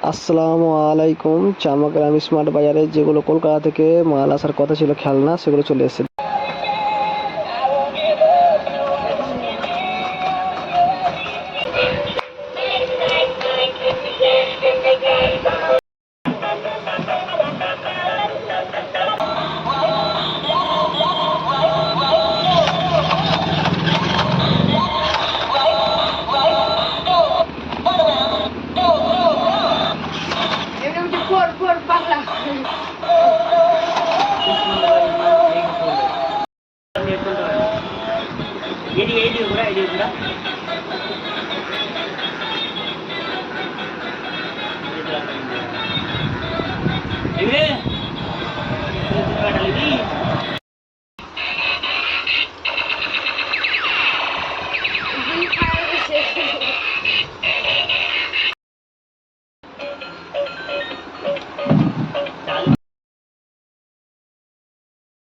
আসসালামু আলাইকুম। চামাগ্রাম স্মার্ট বাজারে যেগুলো কলকাতা থেকে মাল আসার কথা ছিল খেলনা, সেগুলো চলে এসেছে। Ele é um de por, pagar.